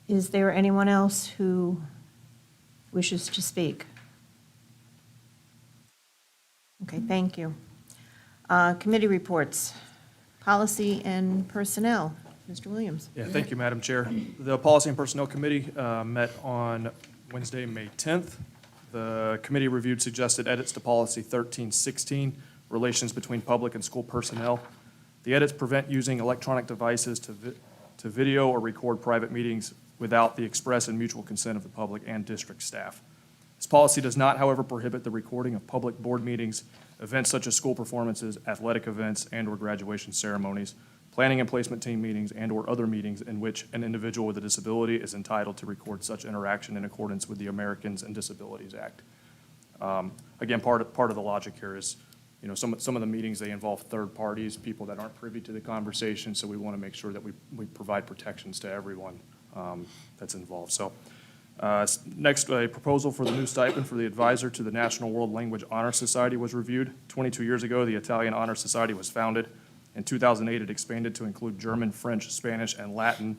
A: Is there anyone else who wishes to speak? Okay, thank you. Committee reports, policy and personnel. Mr. Williams.
O: Yeah, thank you, Madam Chair. The Policy and Personnel Committee met on Wednesday, May 10th. The committee reviewed suggested edits to policy 1316, relations between public and school personnel. The edits prevent using electronic devices to video or record private meetings without the express and mutual consent of the public and district staff. This policy does not, however, prohibit the recording of public board meetings, events such as school performances, athletic events, and/or graduation ceremonies, planning and placement team meetings, and/or other meetings in which an individual with a disability is entitled to record such interaction in accordance with the Americans and Disabilities Act. Again, part of the logic here is, you know, some of the meetings, they involve third parties, people that aren't privy to the conversation, so we want to make sure that we provide protections to everyone that's involved. So next, a proposal for the new stipend for the advisor to the National World Language Honor Society was reviewed. 22 years ago, the Italian Honor Society was founded. In 2008, it expanded to include German, French, Spanish, and Latin,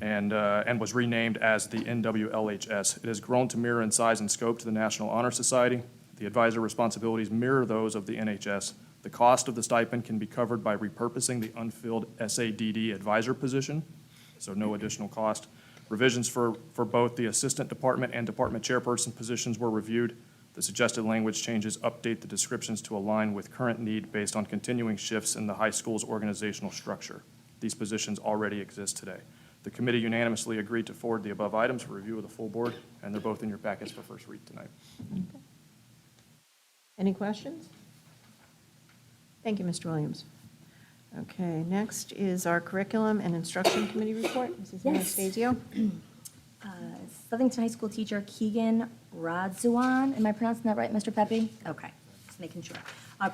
O: and was renamed as the NWLHS. It has grown to mirror in size and scope to the National Honor Society. The advisor responsibilities mirror those of the NHS. The cost of the stipend can be covered by repurposing the unfilled SADD advisor position, so no additional cost. Revisions for both the assistant department and department chairperson positions were reviewed. The suggested language changes update the descriptions to align with current need based on continuing shifts in the high school's organizational structure. These positions already exist today. The committee unanimously agreed to forward the above items for review of the full board, and they're both in your packets for first read tonight.
E: Any questions? Thank you, Mr. Williams. Okay, next is our Curriculum and Instruction Committee report. Mrs.
G: Yes.
E: Anastasio.
G: Southington High School teacher Keegan Radzuan, am I pronouncing that right, Mr. Pepe? Okay, just making sure.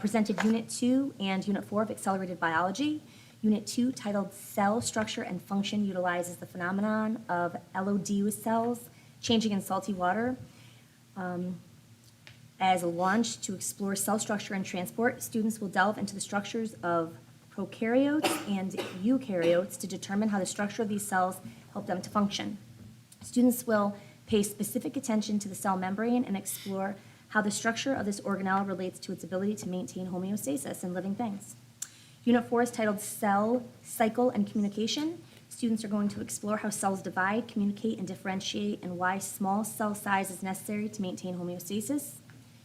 G: Presented Unit 2 and Unit 4 of Accelerated Biology. Unit 2, titled Cell Structure and Function, utilizes the phenomenon of LOD cells changing in salty water. As a launch to explore cell structure and transport, students will delve into the structures of prokaryotes and eukaryotes to determine how the structure of these cells help them to function. Students will pay specific attention to the cell membrane and explore how the structure of this organelle relates to its ability to maintain homeostasis in living things. Unit 4 is titled Cell, Cycle, and Communication. Students are going to explore how cells divide, communicate, and differentiate, and why small cell size is necessary to maintain homeostasis.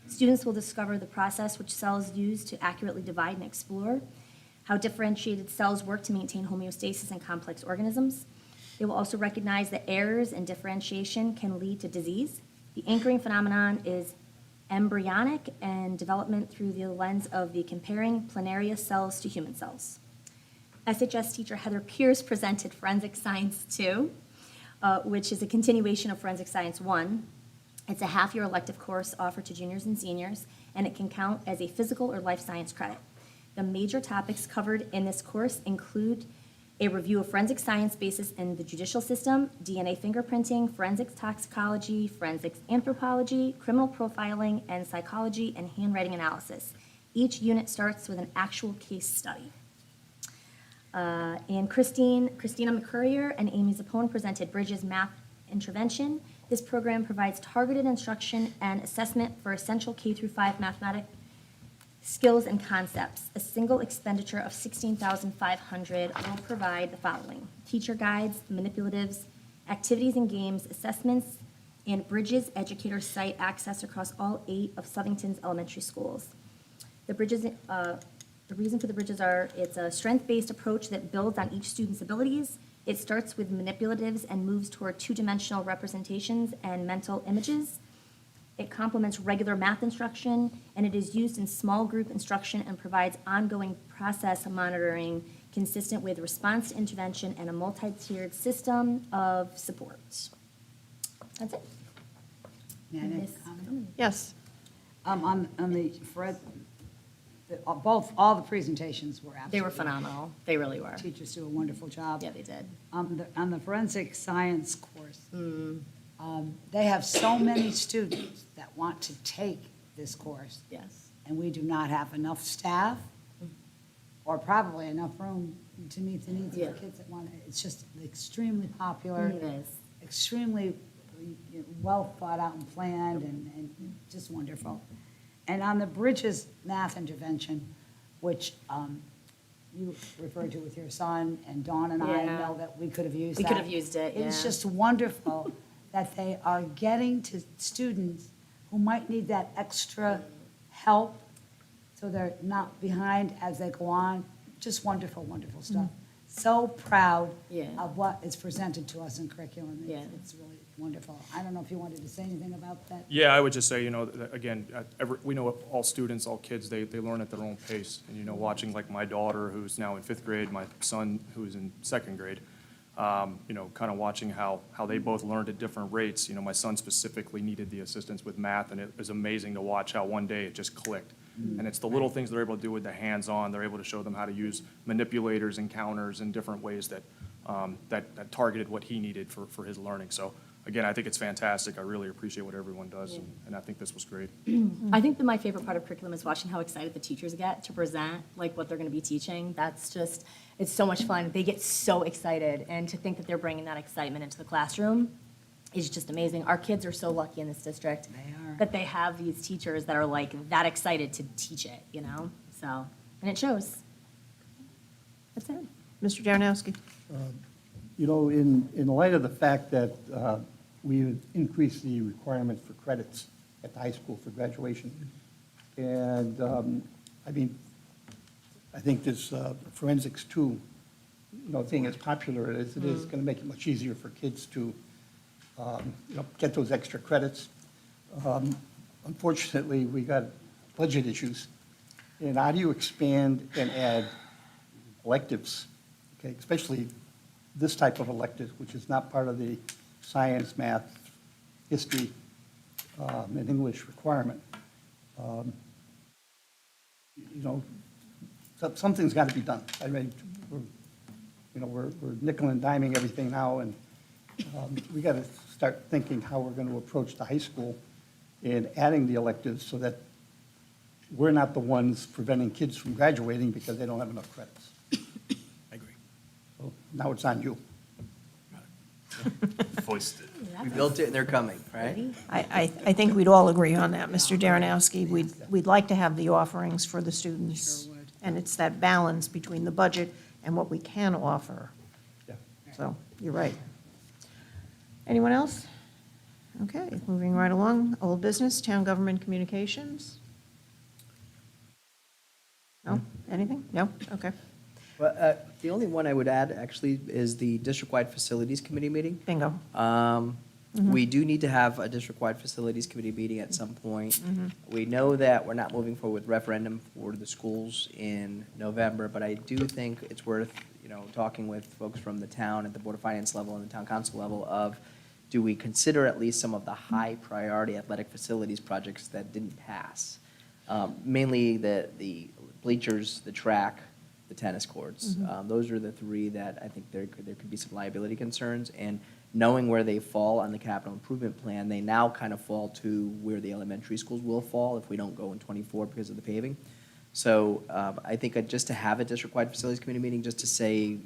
G: Students will discover the process which cells use to accurately divide and explore how differentiated cells work to maintain homeostasis in complex organisms. They will also recognize that errors in differentiation can lead to disease. The anchoring phenomenon is embryonic and development through the lens of the comparing planaria cells to human cells. SHS teacher Heather Pierce presented Forensic Science 2, which is a continuation of Forensic Science 1. It's a half-year elective course offered to juniors and seniors, and it can count as a physical or life science credit. The major topics covered in this course include a review of forensic science basis in the judicial system, DNA fingerprinting, forensics toxicology, forensics anthropology, criminal profiling, and psychology and handwriting analysis. Each unit starts with an actual case study. And Christina McCurrier and Amy Zappone presented Bridges Math Intervention. This program provides targeted instruction and assessment for essential K-5 mathematics skills and concepts. A single expenditure of $16,500 will provide the following: teacher guides, manipulatives, activities and games, assessments, and Bridges educator site access across all 8 of Southington's elementary schools. The reason for the Bridges are, it's a strength-based approach that builds on each student's abilities. It starts with manipulatives and moves toward 2-dimensional representations and mental images. It complements regular math instruction, and it is used in small group instruction and provides ongoing process monitoring consistent with response to intervention and a multi-tiered system of support. That's it.
F: May I make a comment?
E: Yes.
F: On the Fred, all the presentations were absolutely.
G: They were phenomenal. They really were.
F: Teachers do a wonderful job.
G: Yeah, they did.
F: On the forensic science course, they have so many students that want to take this course.
G: Yes.
F: And we do not have enough staff or probably enough room to meet the needs of the kids that want it. It's just extremely popular.
G: It is.
F: Extremely well thought out and planned and just wonderful. And on the Bridges Math Intervention, which you referred to with your son, and Dawn and I
G: Yeah.
F: know that we could have used
G: We
F: that.
G: could have used it,
F: It's
G: yeah.
F: just wonderful that they are getting to students who might need that extra help, so they're not behind as they go on. Just wonderful, wonderful stuff. So proud of what is presented to us in curriculum. It's really wonderful. I don't know if you wanted to say anything about that.
O: Yeah, I would just say, that, again, we know all students, all kids, they learn at their own pace. And, watching like my daughter, who's now in 5th grade, my son, who's in 2nd grade, kind of watching how they both learned at different rates. My son specifically needed the assistance with math, and it was amazing to watch how one day it just clicked. And it's the little things they're able to do with the hands-on. They're able to show them how to use manipulators and counters in different ways that targeted what he needed for his learning. So again, I think it's fantastic. I really appreciate what everyone does, and I think this was great.
G: I think that my favorite part of curriculum is watching how excited the teachers get to present like what they're going to be teaching. That's just, it's so much fun. They get so excited, and to think that they're bringing that excitement into the classroom is just amazing. Our kids are so lucky in this district that they have these teachers that are like that excited to teach it, So, and it shows. That's it.
A: Mr. Darrenowski.
J: In light of the fact that we increased the requirements for credits at the high school for graduation, and I think this forensics 2, thing as popular as it is, going to make it much easier for kids to, get those extra credits. Unfortunately, we got budget issues. And how do you expand and add electives, okay, especially this type of elective, which is not part of the science, math, history, and English requirement? Something's got to be done. I mean, we're nickel and diming everything now, and we got to start thinking how we're going to approach the high school in adding the electives so that we're not the ones preventing kids from graduating because they don't have enough credits.
P: I agree.
J: So now it's on you.
P: Foisted.
B: We built it and they're coming, right?
E: I think we'd all agree on that, Mr. Darrenowski. We'd like to have the offerings for the students. And it's that balance between the budget and what we can offer.
J: Yeah.
E: So, you're right. Anyone else? Okay, moving right along. Old business, town government communications? No? Anything? No? Okay.
B: Well, the only one I would add, actually, is the district-wide facilities committee meeting.
E: Bingo.
B: We do need to have a district-wide facilities committee meeting at some point. We know that we're not moving forward with referendum for the schools in November, but I do think it's worth, talking with folks from the town at the Board of Finance level and the town council level of, do we consider at least some of the high-priority athletic facilities projects that didn't pass? Mainly the bleachers, the track, the tennis courts. Those are the 3 that I think there could be some liability concerns. And knowing where they fall on the capital improvement plan, they now kind of fall to where the elementary schools will fall if we don't go in '24 because of the paving. So I think just to have a district-wide facilities committee meeting, just to say,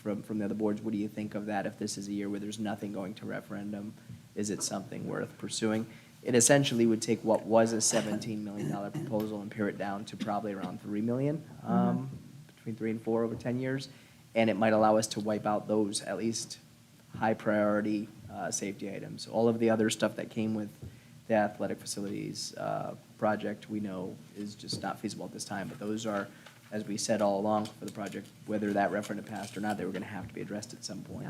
B: from the other boards, what do you think of that if this is a year where there's nothing going to referendum? Is it something worth pursuing? It essentially would take what was a $17 million proposal and pare it down to probably around $3 million, between 3 and 4 over 10 years. And it might allow us to wipe out those at least high-priority safety items. All of the other stuff that came with the athletic facilities project, we know is just not feasible at this time. But those are, as we said all along for the project, whether that referendum passed or not, they were going to have to be addressed at some point.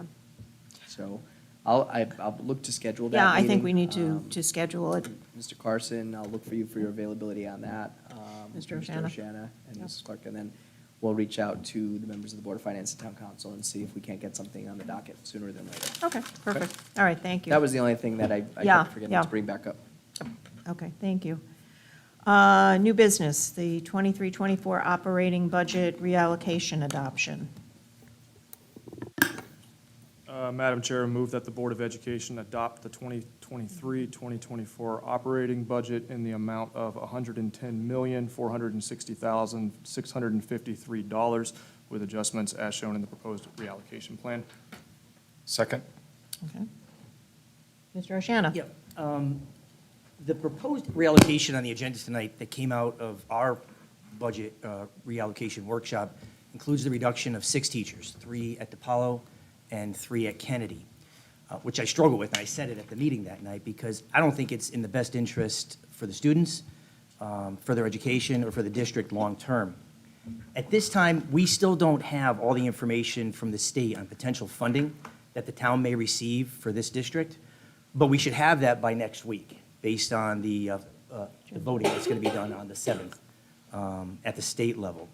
B: So I'll look to schedule that
E: Yeah, I
B: meeting.
E: think we need to schedule it.
B: Mr. Carson, I'll look for you for your availability on that.
E: Mr. Oshana.
B: Oshana and Mrs. Clark, and then we'll reach out to the members of the Board of Finance and Town Council and see if we can't get something on the docket sooner than later.
E: Okay, perfect. All right, thank you.
B: That was the only thing that I
E: Yeah,
B: kept forgetting
E: yeah.
B: to bring back up.
E: Okay, thank you. New business, the 23-24 operating budget reallocation adoption.
O: Madam Chair, I move that the Board of Education adopt the 2023-2024 operating budget in the amount of $110,460,653 with adjustments as shown in the proposed reallocation plan.
P: Second.
E: Okay. Mr. Oshana?
R: Yeah. The proposed reallocation on the agenda tonight that came out of our budget reallocation workshop includes the reduction of 6 teachers, 3 at DePaulo and 3 at Kennedy. which I struggle with, and I said it at the meeting that night, because I don't think it's in the best interest for the students, for their education, or for the district long-term. At this time, we still don't have all the information from the state on potential funding that the town may receive for this district, but we should have that by next week, based on the voting that's going to be done on the 7th at the state level.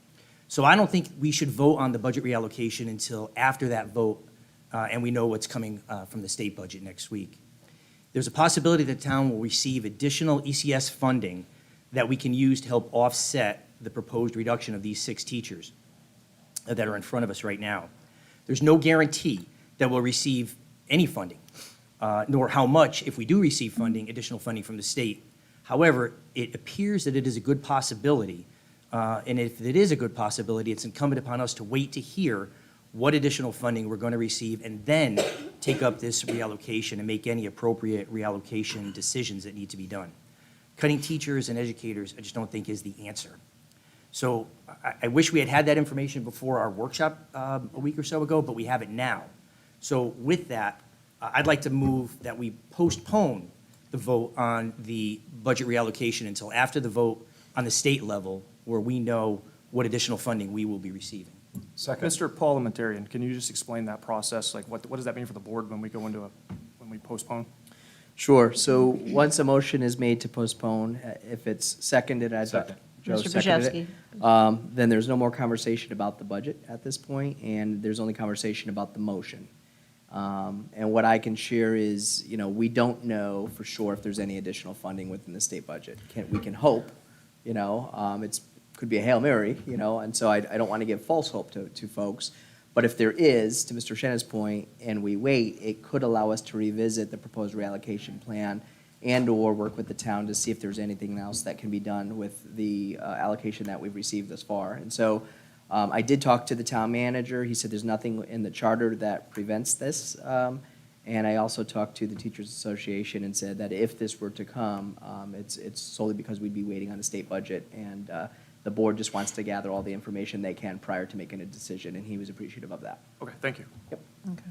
R: So I don't think we should vote on the budget reallocation until after that vote, and we know what's coming from the state budget next week. There's a possibility that the town will receive additional ECS funding that we can use to help offset the proposed reduction of these 6 teachers that are in front of us right now. There's no guarantee that we'll receive any funding, nor how much, if we do receive funding, additional funding from the state. However, it appears that it is a good possibility, and if it is a good possibility, it's incumbent upon us to wait to hear what additional funding we're going to receive, and then take up this reallocation and make any appropriate reallocation decisions that need to be done. Cutting teachers and educators, I just don't think is the answer. So I wish we had had that information before our workshop a week or so ago, but we have it now. So with that, I'd like to move that we postpone the vote on the budget reallocation until after the vote on the state level, where we know what additional funding we will be receiving.
O: Second. Mr. Parliamentarian, can you just explain that process? Like, what does that mean for the board when we go into when we postpone?
B: Sure. So once a motion is made to postpone, if it's seconded, as
P: Second.
B: Joe
E: Mr.
B: seconded it, then there's no more conversation about the budget at this point, and there's only conversation about the motion. And what I can share is, we don't know for sure if there's any additional funding within the state budget. We can hope, could be a Hail Mary, and so I don't want to give false hope to folks. But if there is, to Mr. Shenna's point, and we wait, it could allow us to revisit the proposed reallocation plan and/or work with the town to see if there's anything else that can be done with the allocation that we've received thus far. And so I did talk to the town manager. He said there's nothing in the charter that prevents this. And I also talked to the Teachers Association and said that if this were to come, it's solely because we'd be waiting on the state budget, and the board just wants to gather all the information they can prior to making a decision, and he was appreciative of that.
O: Okay, thank you.
B: Yep.
A: Okay.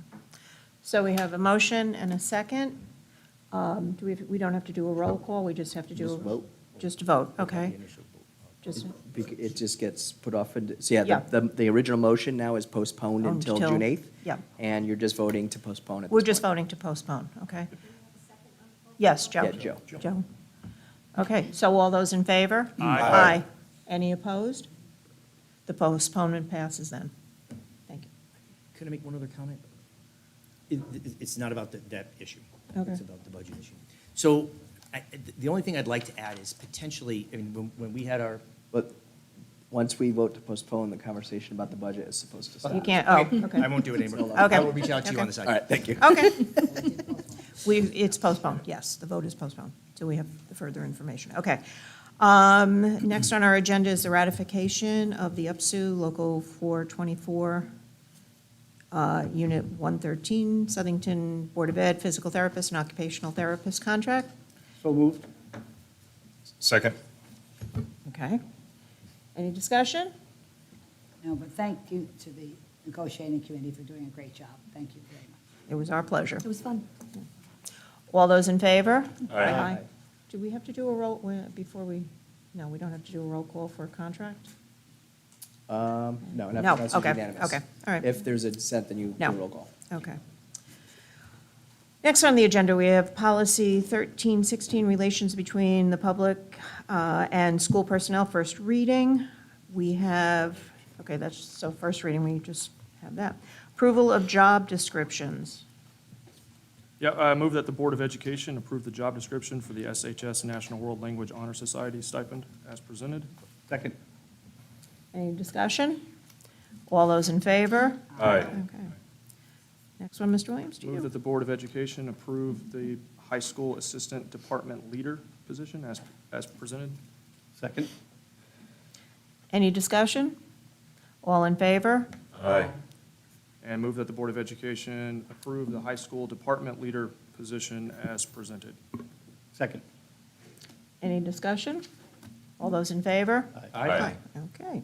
A: So we have a motion and a second. We don't have to do a roll call, we just have to do.
B: Just vote.
A: Just vote, okay. Just,
B: It just gets put off, so yeah,
A: Yeah.
B: the original motion now is postponed until
A: Until-
B: June 8th.
A: yeah.
B: And you're just voting to postpone it.
A: we're just voting to postpone, okay? Yes, Joe?
B: Yeah, Joe.
A: Joe. Okay, so all those in favor?
O: Aye.
A: Any opposed? The postponement passes then. Thank you.
R: Could I make one other comment? It's not about that issue.
A: Okay.
R: It's about the budget issue. So the only thing I'd like to add is potentially, when we had our,
B: But once we vote to postpone, the conversation about the budget is supposed to stop.
A: You can't, okay.
R: I won't do it anymore.
A: Okay.
R: I will reach out to you on the side.
B: All right, thank you.
A: Okay. It's postponed, yes, the vote is postponed, so we have the further information. Okay. Next on our agenda is the ratification of the UPSU Local 424, Unit 113, Southington Board of Ed, Physical Therapist and Occupational Therapist contract.
J: So moved.
P: Second.
A: Okay. Any discussion?
F: No, but thank you to the negotiating committee for doing a great job. Thank you very much.
A: It was our pleasure.
G: It was fun.
A: All those in favor?
P: Aye.
A: Do we have to do a roll, before we, no, we don't have to do a roll call for a contract?
B: No,
A: No,
B: that's
A: okay,
B: unanimous.
A: okay, all right.
B: If there's a dissent, then you do
A: No.
B: a roll call.
A: Okay. Next on the agenda, we have policy 1316, relations between the public and school personnel, first reading. We have, okay, so first reading, we just have that. Approval of job descriptions.
O: Yeah, I move that the Board of Education approve the job description for the SHS National World Language Honor Society stipend as presented.
J: Second.
A: Any discussion? All those in favor?
P: Aye.
A: Okay. Next one, Mr. Williams, to
O: Move
A: you.
O: that the Board of Education approve the high school assistant department leader position as presented.
J: Second.
A: Any discussion? All in favor?
P: Aye.
O: And move that the Board of Education approve the high school department leader position as presented.
J: Second.
A: Any discussion? All those in favor?
P: Aye.
A: Okay.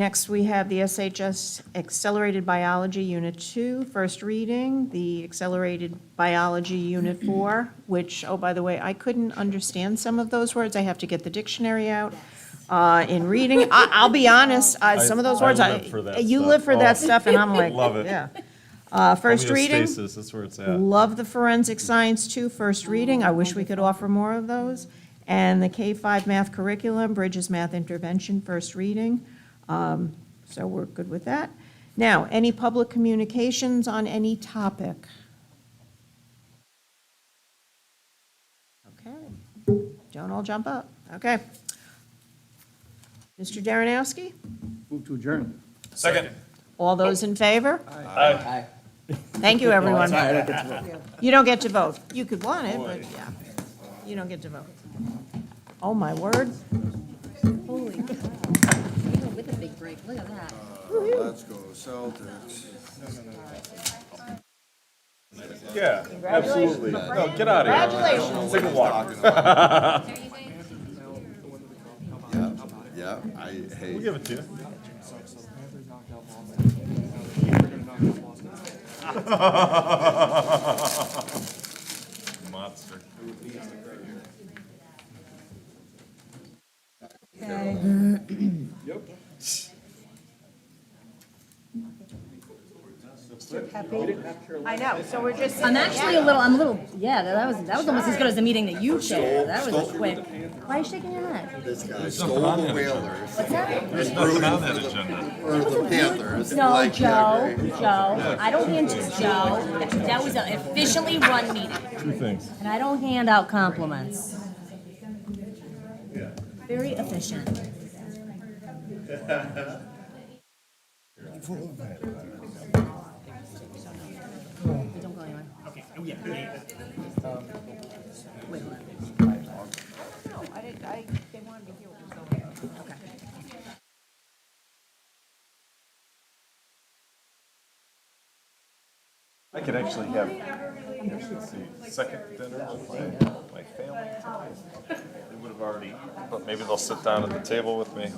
A: Next, we have the SHS Accelerated Biology Unit 2, first reading, the Accelerated Biology Unit 4, which, oh, by the way, I couldn't understand some of those words. I have to get the dictionary out. In reading, I'll be honest, some of those words,
P: I live for that
A: you
P: stuff.
A: live for that
P: Oh,
A: stuff, and I'm like,
P: love it.
A: yeah. First reading.
P: Homeostasis, that's where it's at.
A: Love the Forensic Science 2, first reading. I wish we could offer more of those. And the K-5 Math Curriculum, Bridges Math Intervention, first reading. So we're good with that. Now, any public communications on any topic? Okay. Don't all jump up. Okay. Mr. Darrenowski?
J: Move to adjourn.
P: Second.
A: All those in favor?
P: Aye.
A: Thank you, everyone.
H: Sorry, I don't get to vote.
A: You don't get to vote. You could want it, but yeah, you don't get to vote. Oh, my word.
G: Holy cow. With a big break, look at that.
K: Let's go Celtics.
P: Yeah, absolutely. No, get out of here.
A: Congratulations.
P: Take a walk.
K: Yeah, hey.
P: We'll give it to you. Monster.
A: I know, so we're just.
G: I'm actually I'm a little, yeah, that was almost as good as the meeting that you chaired. That was quick. Why are you shaking your head?
K: This guy stole the Whalers.
G: What's that?
P: There's nothing on that agenda.
K: Or the Panthers.
G: No,
K: like,
G: Joe,
K: yeah,
G: Joe, I don't hand Joe, that was an efficiently run meeting,
P: Two things.
G: and I don't hand out compliments. Very efficient. Don't go anywhere. Okay, oh yeah. Wait, hold on.
A: No, they wanted to hear what was going on.
G: Okay.
P: I could actually have, let's see, second dinner with my family tonight. They would have already, but maybe they'll sit down at the table with me.